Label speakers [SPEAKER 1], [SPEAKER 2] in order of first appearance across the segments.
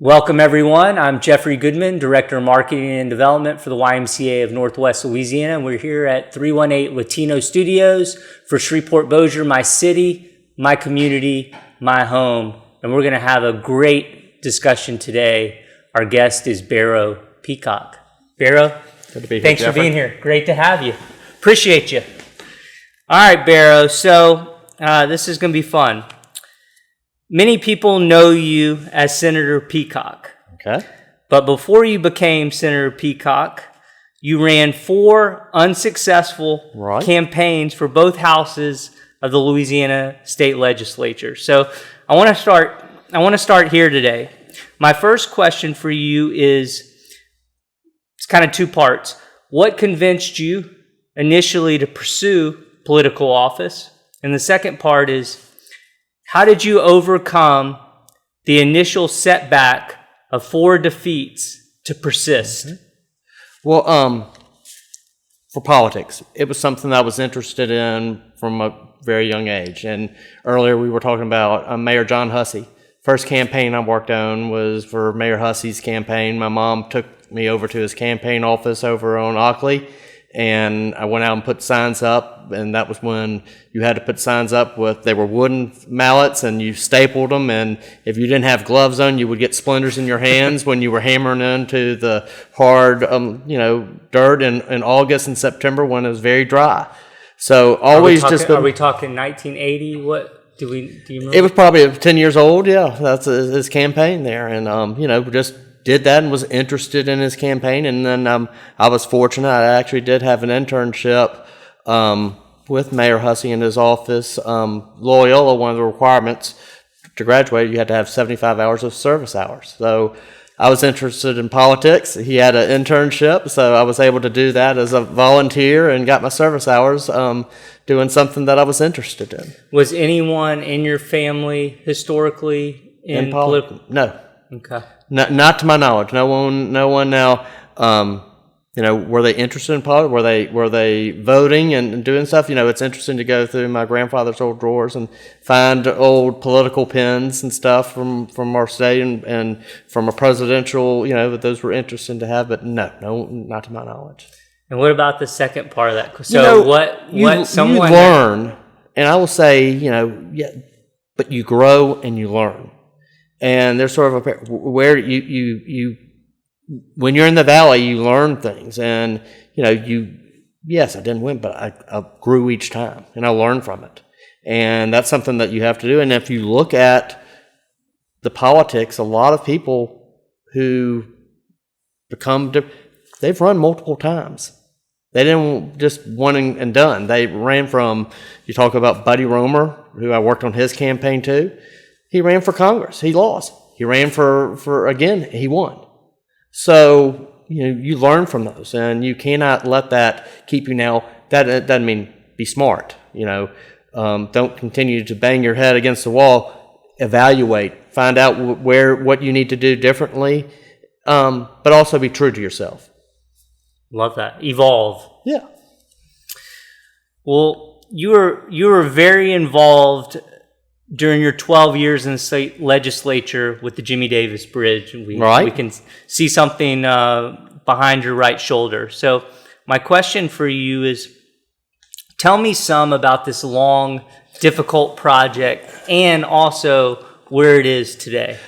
[SPEAKER 1] Welcome, everyone. I'm Jeffrey Goodman, Director of Marketing and Development for the YMCA of Northwest Louisiana. We're here at 318 Latino Studios for Shreveport-Bossier, my city, my community, my home. And we're going to have a great discussion today. Our guest is Barrow Peacock. Barrow,
[SPEAKER 2] good to be here.
[SPEAKER 1] Thanks
[SPEAKER 2] Jeffrey.
[SPEAKER 1] for being here. Great to have you. Appreciate you. All right, Barrow. So this is going to be fun. Many people know you as Senator Peacock.
[SPEAKER 2] Okay.
[SPEAKER 1] But before you became Senator Peacock, you ran 4 unsuccessful campaigns for both houses of the Louisiana State Legislature. So I want to start here today. My first question for you is, it's kind of 2 parts. What convinced you initially to pursue political office? And the second part is, how did you overcome the initial setback of 4 defeats to persist?
[SPEAKER 2] Mm-hmm. Well, for politics, it was something I was interested in from a very young age. And earlier we were talking about Mayor John Hussey. First campaign I worked on was for Mayor Hussey's campaign. My mom took me over to his campaign office over on Ockley, and I went out and put signs up, and that was when you had to put signs up they were wooden mallets, and you stapled them, and if you didn't have gloves on, you would get splinters in your hands when you were hammering into the hard, dirt in August and September when it was very dry. So always
[SPEAKER 1] are we talking 1980? What do you remember?
[SPEAKER 2] It was probably 10 years old, yeah. That's his campaign there, and just did that and was interested in his campaign. And then I was fortunate. I actually did have an internship with Mayor Hussey in his office. Loyola, one of the requirements to graduate, you had to have 75 hours of service hours. So I was interested in politics. He had an internship, so I was able to do that as a volunteer and got my service hours doing something that I was interested in.
[SPEAKER 1] Was anyone in your family historically in political?
[SPEAKER 2] No.
[SPEAKER 1] Okay.
[SPEAKER 2] Not to my knowledge. No one now. Were they interested in politics? Were they voting and doing stuff? It's interesting to go through my grandfather's old drawers and find old political pins and stuff from our state and from a presidential. But those were interesting to have. But no, not to my knowledge.
[SPEAKER 1] And what about the second part of that? So you
[SPEAKER 2] learn, and I will say, but you grow and you learn. And there's sort of where you when you're in the valley, you learn things, and yes, I didn't win, but I grew each time, and I learned from it, and that's something that you have to do. And if you look at the politics, a lot of people who they've run multiple times. They didn't just one and done. They ran from. You talk about Buddy Roemer, who I worked on his campaign too. He ran for Congress. He lost. He ran for again. He won. So, you learn from those, and you cannot let that keep you now. That doesn't mean be smart. Don't continue to bang your head against the wall. Evaluate. Find out what you need to do differently, but also be true to yourself.
[SPEAKER 1] Love that. Evolve.
[SPEAKER 2] Yeah.
[SPEAKER 1] Well, you were very involved during your 12 years in the state legislature with the Jimmie Davis Bridge. We can see something behind your right shoulder. So my question for you is, tell me some about this long, difficult project and also where it is today.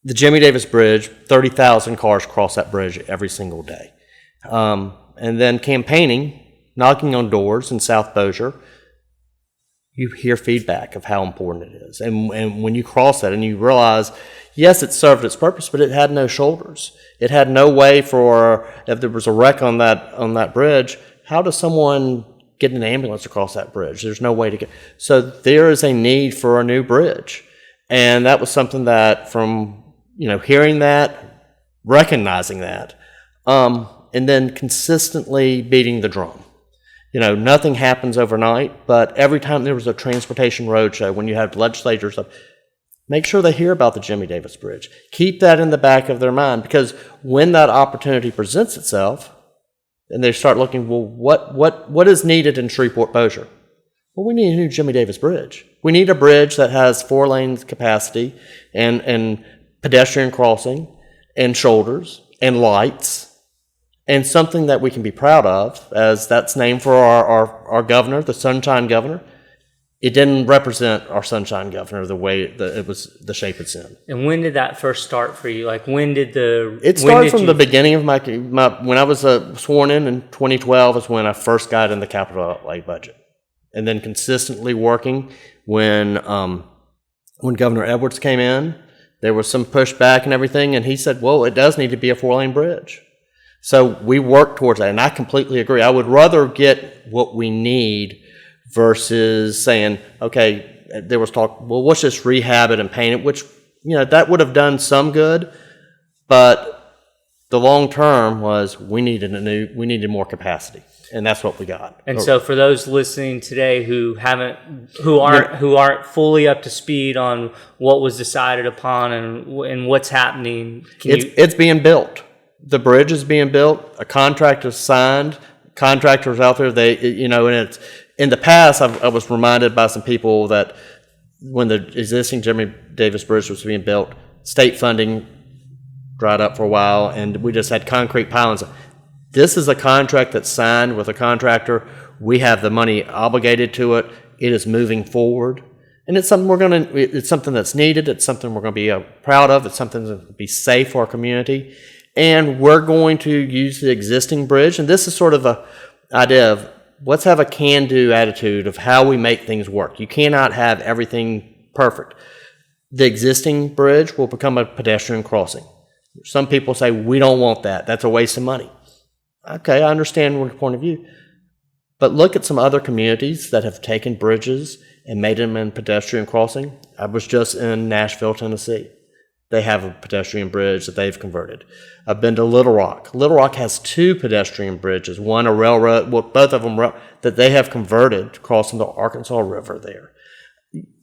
[SPEAKER 2] The Jimmie Davis Bridge, 30,000 cars cross that bridge every single day. And then campaigning, knocking on doors in South Bossier, you hear feedback of how important it is. And when you cross that and you realize, yes, it served its purpose, but it had no shoulders. It had no way if there was a wreck on that bridge, how does someone get an ambulance across that bridge? There's no way to get. So there is a need for a new bridge. And that was something that from, hearing that, recognizing that, and then consistently beating the drum. Nothing happens overnight, but every time there was a transportation roadshow, when you had legislators up, make sure they hear about the Jimmie Davis Bridge. Keep that in the back of their mind, because when that opportunity presents itself, and they start looking, well, what is needed in Shreveport-Bossier? Well, we need a new Jimmie Davis Bridge. We need a bridge that has 4 lanes capacity and pedestrian crossing and shoulders and lights and something that we can be proud of, as that's named for our governor, the Sunshine Governor. It didn't represent our Sunshine Governor the way that it was, the shape it's in.
[SPEAKER 1] And when did that first start for you? Like, when did the...
[SPEAKER 2] It started from the beginning of my when I was sworn in 2012 is when I first got in the capital outlay budget. And then consistently working when Governor Edwards came in, there was some pushback and everything, and he said, well, it does need to be a 4-lane bridge. So we worked towards that, and I completely agree. I would rather get what we need versus saying, okay, there was talk, well, let's just rehab it and paint it, which, that would have done some good, but the long term was we needed more capacity, and that's what we got.
[SPEAKER 1] And so for those listening today who aren't fully up to speed on what was decided upon and what's happening,
[SPEAKER 2] it's being built. The bridge is being built. A contract is signed. Contractors out there, and it's, in the past, I was reminded by some people that when the existing Jimmie Davis Bridge was being built, state funding dried up for a while, and we just had concrete pilings. This is a contract that's signed with a contractor. We have the money obligated to it. It is moving forward, and it's something it's something that's needed. It's something we're going to be proud of. It's something that will be safe for our community, and we're going to use the existing bridge. And this is sort of a idea of, let's have a can-do attitude of how we make things work. You cannot have everything perfect. The existing bridge will become a pedestrian crossing. Some people say, we don't want that. That's a waste of money. Okay, I understand your point of view. But look at some other communities that have taken bridges and made them in pedestrian crossing. I was just in Nashville, Tennessee. They have a pedestrian bridge that they've converted. I've been to Little Rock. Little Rock has 2 pedestrian bridges, one a railroad, well, both of them that they have converted crossing the Arkansas River there.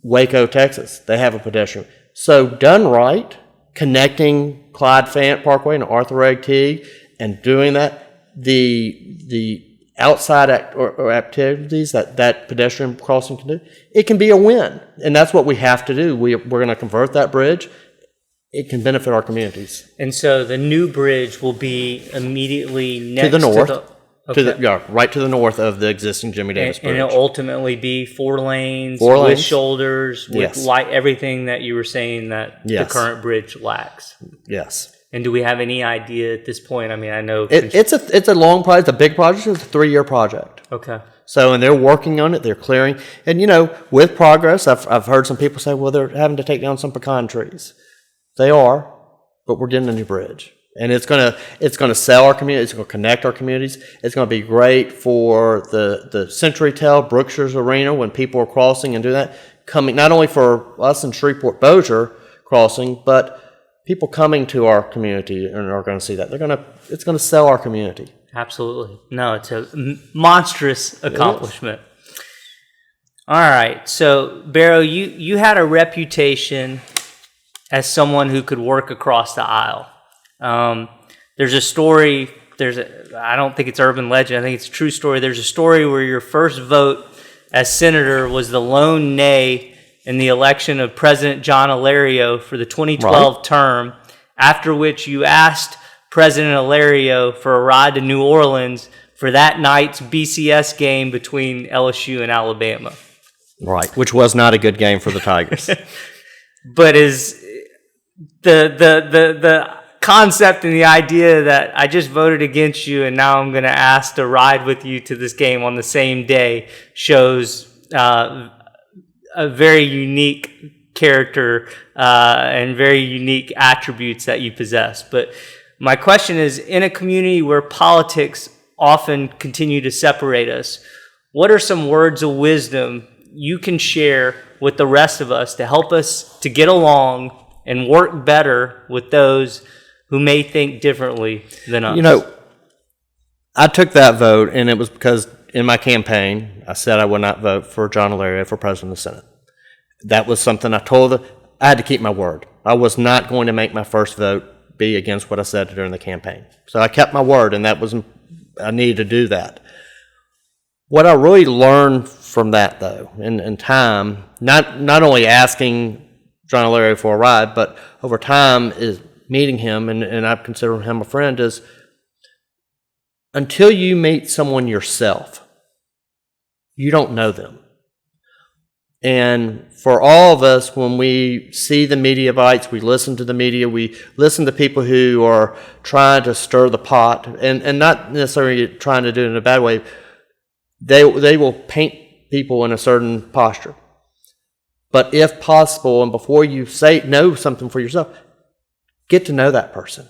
[SPEAKER 2] Waco, Texas, they have a pedestrian. So done right, connecting Clyde Fant Parkway and Arthur Egg Teague and doing that, the outside activities that pedestrian crossing can do, it can be a win. And that's what we have to do. We're going to convert that bridge. It can benefit our communities.
[SPEAKER 1] And so the new bridge will be immediately next
[SPEAKER 2] to the north,
[SPEAKER 1] okay.
[SPEAKER 2] Right to the north of the existing Jimmie Davis Bridge.
[SPEAKER 1] And it'll ultimately be 4 lanes, with shoulders, with light, everything that you were saying that the current bridge lacks.
[SPEAKER 2] Yes.
[SPEAKER 1] And do we have any idea at this point? I mean, I know
[SPEAKER 2] it's a long project, a big project. It's a 3-year project.
[SPEAKER 1] Okay.
[SPEAKER 2] So, and they're working on it. They're clearing, and with progress, I've heard some people say, well, they're having to take down some pecan trees. They are, but we're getting a new bridge, and it's gonna sell our community. It's gonna connect our communities. It's gonna be great for the CenturyTel Brookshire's Arena when people are crossing and do that. Coming not only for us in Shreveport-Bossier crossing, but people coming to our community and are going to see that. It's gonna sell our community.
[SPEAKER 1] Absolutely, no, it's a monstrous accomplishment. All right, so Barrow, you had a reputation as someone who could work across the aisle. There's a story, I don't think it's urban legend, I think it's a true story. There's a story where your first vote as senator was the lone nay in the election of President John Alario for the 2012 term, after which you asked President Alario for a ride to New Orleans for that night's BCS game between LSU and Alabama.
[SPEAKER 2] Right, which was not a good game for the Tigers.
[SPEAKER 1] But is the concept and the idea that I just voted against you and now I'm going to ask to ride with you to this game on the same day shows a very unique character and very unique attributes that you possess. But my question is, in a community where politics often continue to separate us, what are some words of wisdom you can share with the rest of us to help us to get along and work better with those who may think differently than us?
[SPEAKER 2] I took that vote, and it was because in my campaign, I said I would not vote for John Alario for President of the Senate. That was something I had to keep my word. I was not going to make my first vote be against what I said during the campaign. So I kept my word, and I needed to do that. What I really learned from that, though, in time, not only asking John Alario for a ride, but over time is meeting him, and I consider him a friend, is until you meet someone yourself, you don't know them. And for all of us, when we see the media bites, we listen to the media, we listen to people who are trying to stir the pot, and not necessarily trying to do it in a bad way. They will paint people in a certain posture. But if possible, and before you know something for yourself, get to know that person.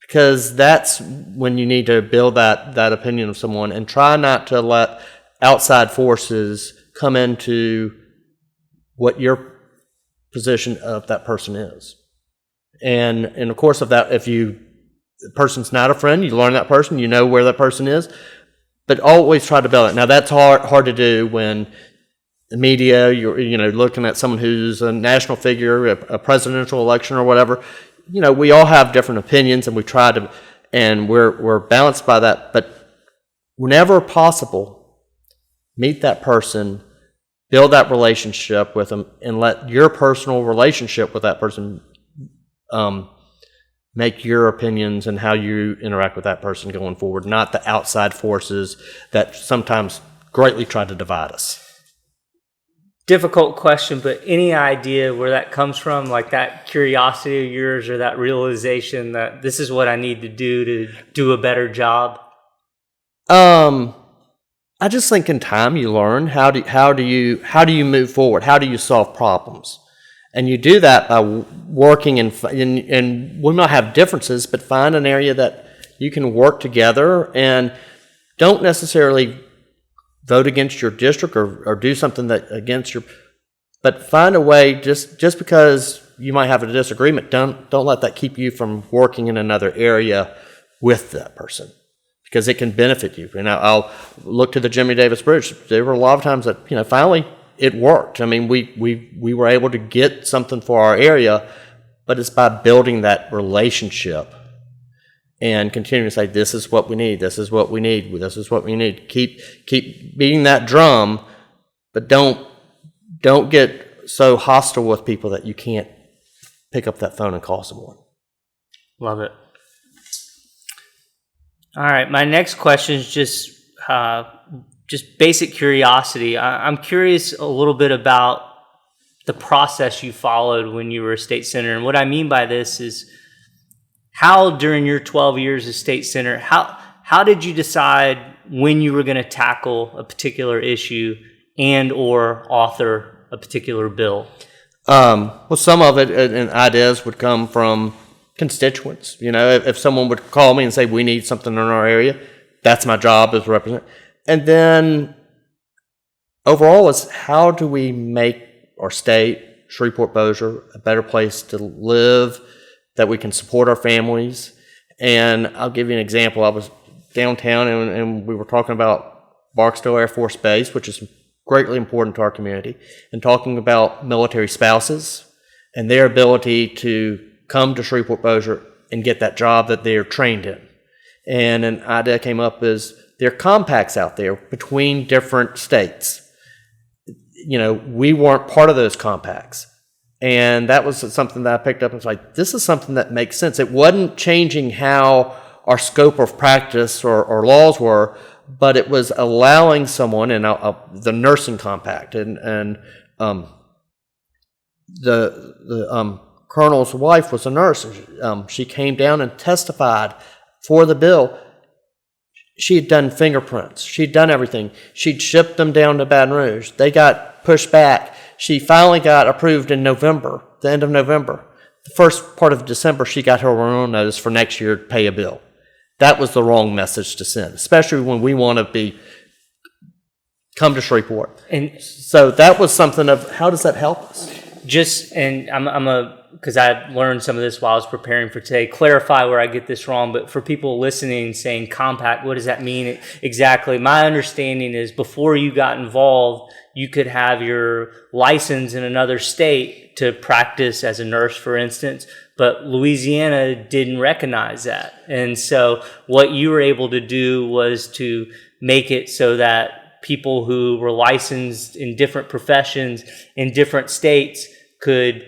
[SPEAKER 2] Because that's when you need to build that opinion of someone, and try not to let outside forces come into what your position of that person is. And in the course of that, if the person's not a friend, you learn that person, you know where that person is, but always try to build it. Now that's hard to do when the media, you're looking at someone who's a national figure, a presidential election or whatever. We all have different opinions, and we try to, and we're balanced by that. But whenever possible, meet that person, build that relationship with them, and let your personal relationship with that person make your opinions and how you interact with that person going forward, not the outside forces that sometimes greatly try to divide us.
[SPEAKER 1] Difficult question, but any idea where that comes from, like that curiosity of yours or that realization that this is what I need to do a better job?
[SPEAKER 2] I just think in time you learn how do you move forward? How do you solve problems? And you do that by working and we might have differences, but find an area that you can work together, and don't necessarily vote against your district or do something but find a way. Just because you might have a disagreement, don't let that keep you from working in another area with that person, because it can benefit you. And I'll look to the Jimmie Davis Bridge. There were a lot of times that finally it worked. I mean, we were able to get something for our area, but it's by building that relationship and continuing to say, this is what we need, this is what we need, this is what we need. Keep beating that drum, but don't get so hostile with people that you can't pick up that phone and call someone.
[SPEAKER 1] Love it. All right, my next question is just basic curiosity. I'm curious a little bit about the process you followed when you were a state senator. And what I mean by this is, how during your 12 years as state senator, how did you decide when you were going to tackle a particular issue and or author a particular bill?
[SPEAKER 2] Well, some of it and ideas would come from constituents. If someone would call me and say, we need something in our area, that's my job as representative. And then overall is, how do we make our state, Shreveport-Bossier, a better place to live, that we can support our families? And I'll give you an example. I was downtown and we were talking about Barksdale Air Force Base, which is greatly important to our community, and talking about military spouses and their ability to come to Shreveport-Bossier and get that job that they're trained in. And an idea came up is, there are compacts out there between different states. We weren't part of those compacts. And that was something that I picked up and was like, this is something that makes sense. It wasn't changing how our scope of practice or laws were, but it was allowing someone, and the nursing compact, and the colonel's wife was a nurse. She came down and testified for the bill. She had done fingerprints. She'd done everything. She'd shipped them down to Baton Rouge. They got pushed back. She finally got approved in November, the end of November. The first part of December, she got her renewal notice for next year to pay a bill. That was the wrong message to send, especially when we want to come to Shreveport. And so that was something of, how does that help us? Because
[SPEAKER 1] I learned some of this while I was preparing for today, clarify where I get this wrong, but for people listening saying compact, what does that mean exactly? My understanding is, before you got involved, you could have your license in another state to practice as a nurse, for instance, but Louisiana didn't recognize that. And so what you were able to do was to make it so that people who were licensed in different professions in different states could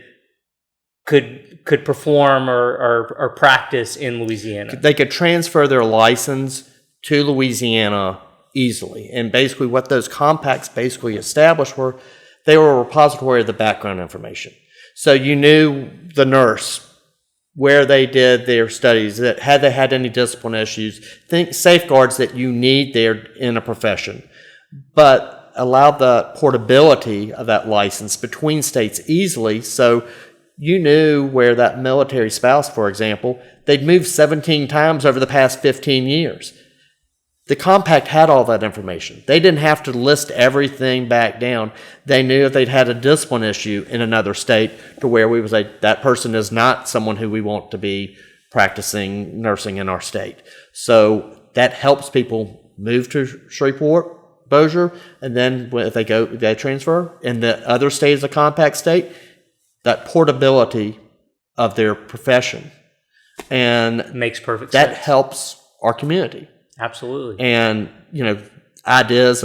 [SPEAKER 1] perform or practice in Louisiana.
[SPEAKER 2] They could transfer their license to Louisiana easily. And basically what those compacts basically established were they were a repository of the background information. So you knew the nurse, where they did their studies, that had they had any discipline issues, safeguards that you need there in a profession, but allow the portability of that license between states easily. So you knew where that military spouse, for example, they'd moved 17 times over the past 15 years. The compact had all that information. They didn't have to list everything back down. They knew if they'd had a discipline issue in another state to where we would say that person is not someone who we want to be practicing nursing in our state. So that helps people move to Shreveport-Bossier, and then if they transfer in the other state as a compact state, that portability of their profession. And
[SPEAKER 1] makes perfect sense.
[SPEAKER 2] That helps our community.
[SPEAKER 1] Absolutely.
[SPEAKER 2] And, ideas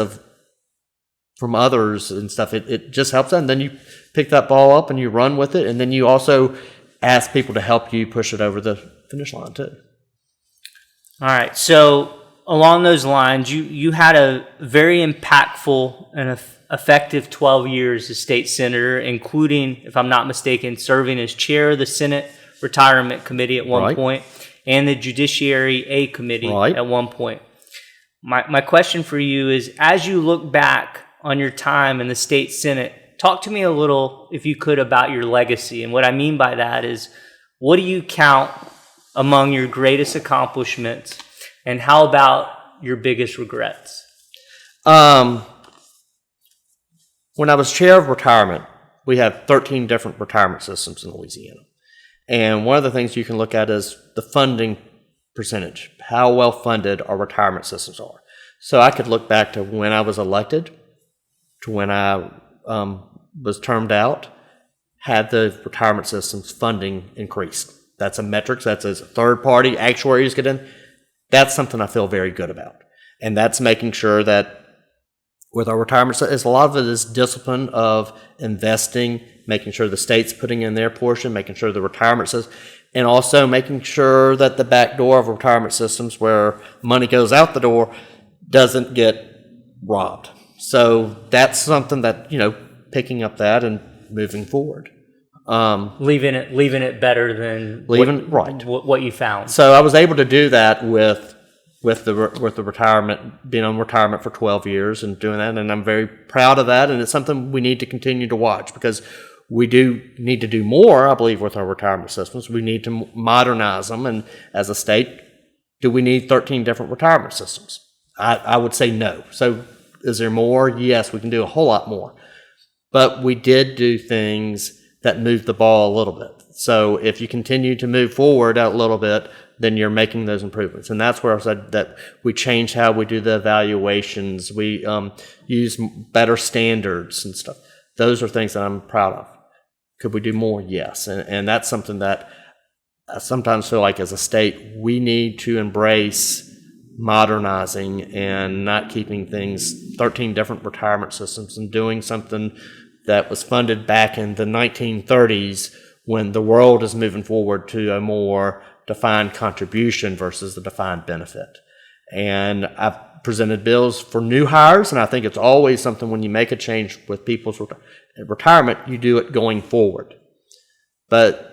[SPEAKER 2] from others and stuff, it just helps them. And then you pick that ball up and you run with it. And then you also ask people to help you push it over the finish line too.
[SPEAKER 1] All right. So along those lines, you had a very impactful and effective 12 years as state senator, including, if I'm not mistaken, serving as chair of the Senate Retirement Committee at one point, and the Judiciary A Committee at one point. My question for you is, as you look back on your time in the state Senate, talk to me a little, if you could, about your legacy. And what I mean by that is, what do you count among your greatest accomplishments, and how about your biggest regrets?
[SPEAKER 2] When I was chair of retirement, we have 13 different retirement systems in Louisiana. And one of the things you can look at is the funding percentage, how well funded our retirement systems are. So I could look back to when I was elected, to when I was termed out, had the retirement system's funding increased. That's a metric, that's as a third party, actuaries get in. That's something I feel very good about. And that's making sure that with our retirement, a lot of it is discipline of investing, making sure the state's putting in their portion, making sure the retirement system, and also making sure that the back door of retirement systems where money goes out the door doesn't get robbed. So that's something that, picking up that and moving forward.
[SPEAKER 1] Leaving it better than what you found.
[SPEAKER 2] So I was able to do that with the retirement, being on retirement for 12 years and doing that, and I'm very proud of that, and it's something we need to continue to watch because we do need to do more, I believe, with our retirement systems. We need to modernize them, and as a state, do we need 13 different retirement systems? I would say no. So is there more? Yes, we can do a whole lot more. But we did do things that moved the ball a little bit. So if you continue to move forward a little bit, then you're making those improvements. And that's where I said that we changed how we do the evaluations. We use better standards and stuff. Those are things that I'm proud of. Could we do more? Yes. And that's something that I sometimes feel like as a state, we need to embrace modernizing and not keeping things, 13 different retirement systems, and doing something that was funded back in the 1930s when the world is moving forward to a more defined contribution versus the defined benefit. And I've presented bills for new hires, and I think it's always something when you make a change with people's retirement, you do it going forward. But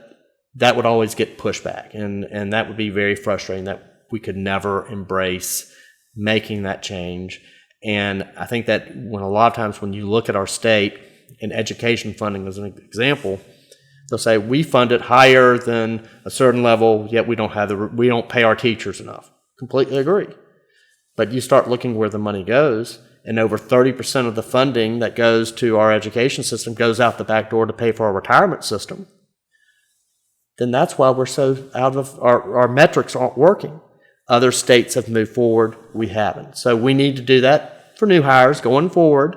[SPEAKER 2] that would always get pushed back, and that would be very frustrating that we could never embrace making that change. And I think that when a lot of times when you look at our state and education funding as an example, they'll say we fund it higher than a certain level, yet we don't pay our teachers enough. Completely agree. But you start looking where the money goes, and over 30% of the funding that goes to our education system goes out the back door to pay for our retirement system. Then that's why we're so out of our metrics aren't working. Other states have moved forward, we haven't. So we need to do that for new hires going forward,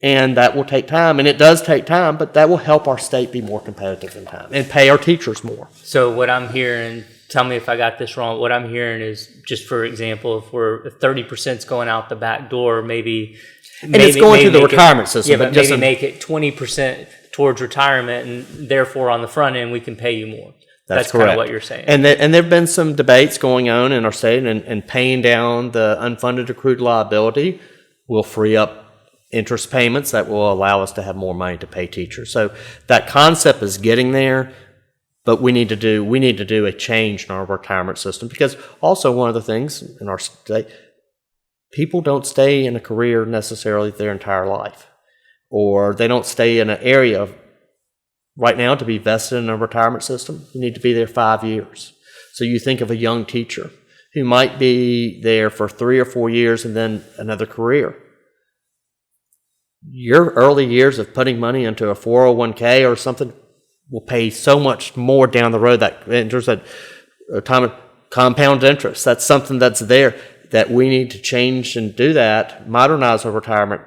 [SPEAKER 2] and that will take time, and it does take time, but that will help our state be more competitive in time and pay our teachers more.
[SPEAKER 1] So what I'm hearing tell me if I got this wrong. What I'm hearing is, just for example, if 30% is going out the back door, maybe
[SPEAKER 2] it's going through the retirement system.
[SPEAKER 1] Yeah, but maybe make it 20% towards retirement, and therefore on the front end we can pay you more. That's
[SPEAKER 2] correct.
[SPEAKER 1] Kind of what you're saying.
[SPEAKER 2] And there have been some debates going on in our state, and paying down the unfunded accrued liability will free up interest payments that will allow us to have more money to pay teachers. So that concept is getting there, but we need to do a change in our retirement system, because also one of the things in our state, people don't stay in a career necessarily their entire life, or they don't stay in an area. Right now, to be vested in a retirement system, you need to be there 5 years. So you think of a young teacher who might be there for 3 or 4 years and then another career. Your early years of putting money into a 401k or something will pay so much more down the road. That interest, that time compound interest, that's something that's there that we need to change and do that, modernize our retirement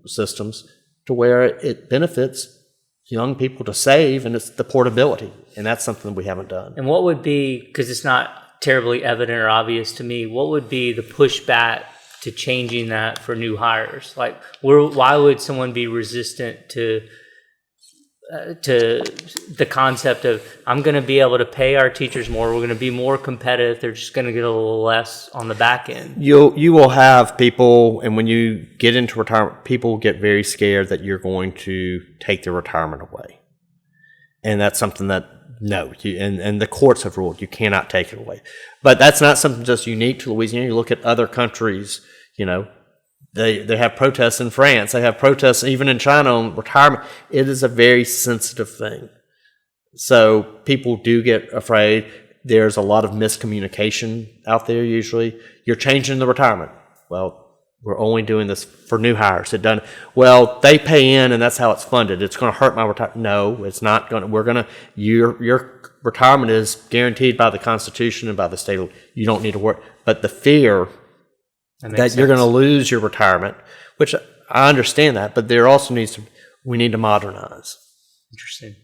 [SPEAKER 2] systems to where it benefits young people to save, and it's the portability, and that's something we haven't done.
[SPEAKER 1] And what would be, because it's not terribly evident or obvious to me, what would be the pushback to changing that for new hires? Like, why would someone be resistant to the concept of, I'm going to be able to pay our teachers more, we're going to be more competitive, they're just going to get a little less on the back end?
[SPEAKER 2] You will have people, and when you get into retirement, people get very scared that you're going to take their retirement away. And that's something that, no, and the courts have ruled you cannot take it away. But that's not something just unique to Louisiana. You look at other countries, they have protests in France. They have protests even in China on retirement. It is a very sensitive thing. So people do get afraid. There's a lot of miscommunication out there usually. You're changing the retirement. Well, we're only doing this for new hires. Well, they pay in and that's how it's funded. It's going to hurt my retirement. No, it's not going to. Your retirement is guaranteed by the Constitution and by the state. You don't need to work. But the fear that you're going to lose your retirement, which I understand that, but there also we need to modernize.
[SPEAKER 1] Interesting.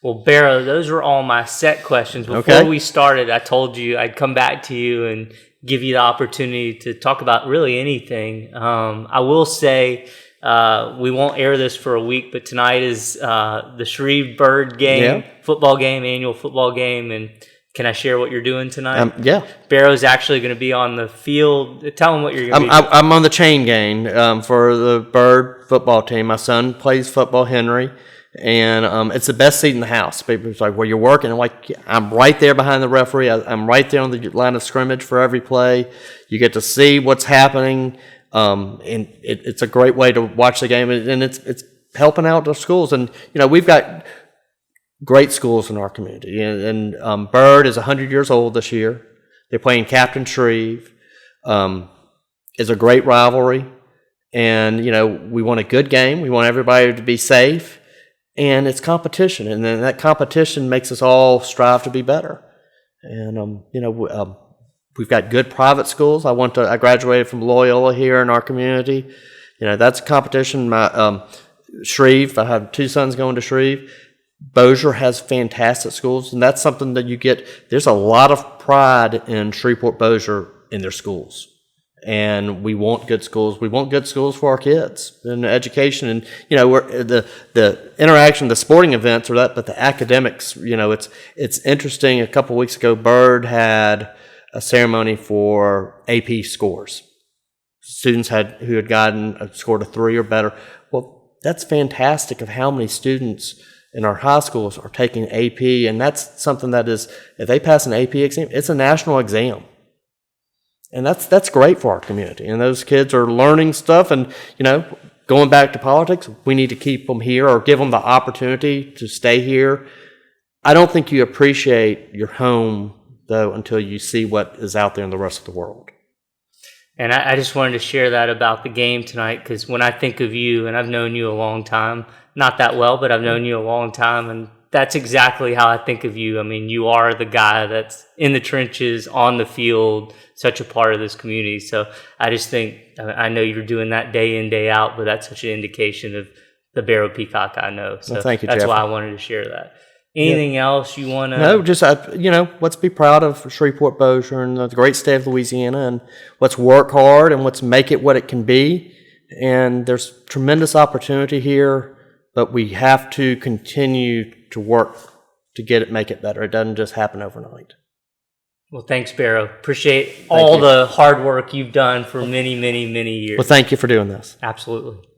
[SPEAKER 1] Well, Barrow, those were all my set questions. Before we started, I told you I'd come back to you and give you the opportunity to talk about really anything. I will say we won't air this for a week, but tonight is the Shreveport game, football game, annual football game, and can I share what you're doing tonight?
[SPEAKER 2] Yeah.
[SPEAKER 1] Barrow's actually going to be on the field. Tell them what you're going to be doing.
[SPEAKER 2] I'm on the chain gang for the Bird football team. My son plays football, Henry, and it's the best seat in the house. People's like, well, you're working. I'm like, I'm right there behind the referee. I'm right there on the line of scrimmage for every play. You get to see what's happening, and it's a great way to watch the game, and it's helping out the schools. And, we've got great schools in our community. And Bird is 100 years old this year. They're playing Captain Shreve. It's a great rivalry. And, we want a good game. We want everybody to be safe. And it's competition. And then that competition makes us all strive to be better. And, we've got good private schools. I graduated from Loyola here in our community. That's a competition. Shreve, I have 2 sons going to Shreve. Bossier has fantastic schools, and that's something that you get. There's a lot of pride in Shreveport-Bossier in their schools, and we want good schools. We want good schools for our kids and education, and we're, the interaction, the sporting events, but the academics. It's interesting. A couple of weeks ago, Bird had a ceremony for AP scores. Students who had scored a 3 or better. Well, that's fantastic. Of how many students in our high schools are taking AP, and that's something that is, if they pass an AP exam, it's a national exam. And that's great for our community. And those kids are learning stuff, and, going back to politics, we need to keep them here or give them the opportunity to stay here. I don't think you appreciate your home, though, until you see what is out there in the rest of the world.
[SPEAKER 1] And I just wanted to share that about the game tonight, because when I think of you, and I've known you a long time, not that well, but I've known you a long time, and that's exactly how I think of you. I mean, you are the guy that's in the trenches, on the field, such a part of this community. So I just think, I know you're doing that day in, day out, but that's such an indication of the Barrow Peacock I know. So
[SPEAKER 2] well, thank you,
[SPEAKER 1] that's
[SPEAKER 2] Jeffrey.
[SPEAKER 1] why I wanted to share that. Anything else you want to?
[SPEAKER 2] No, just, let's be proud of Shreveport-Bossier and the great state of Louisiana, and let's work hard and let's make it what it can be. And there's tremendous opportunity here, but we have to continue to work to make it better. It doesn't just happen overnight.
[SPEAKER 1] Well, thanks, Barrow. Appreciate all the hard work you've done for many, many, many years.
[SPEAKER 2] Well, thank you for doing this.
[SPEAKER 1] Absolutely.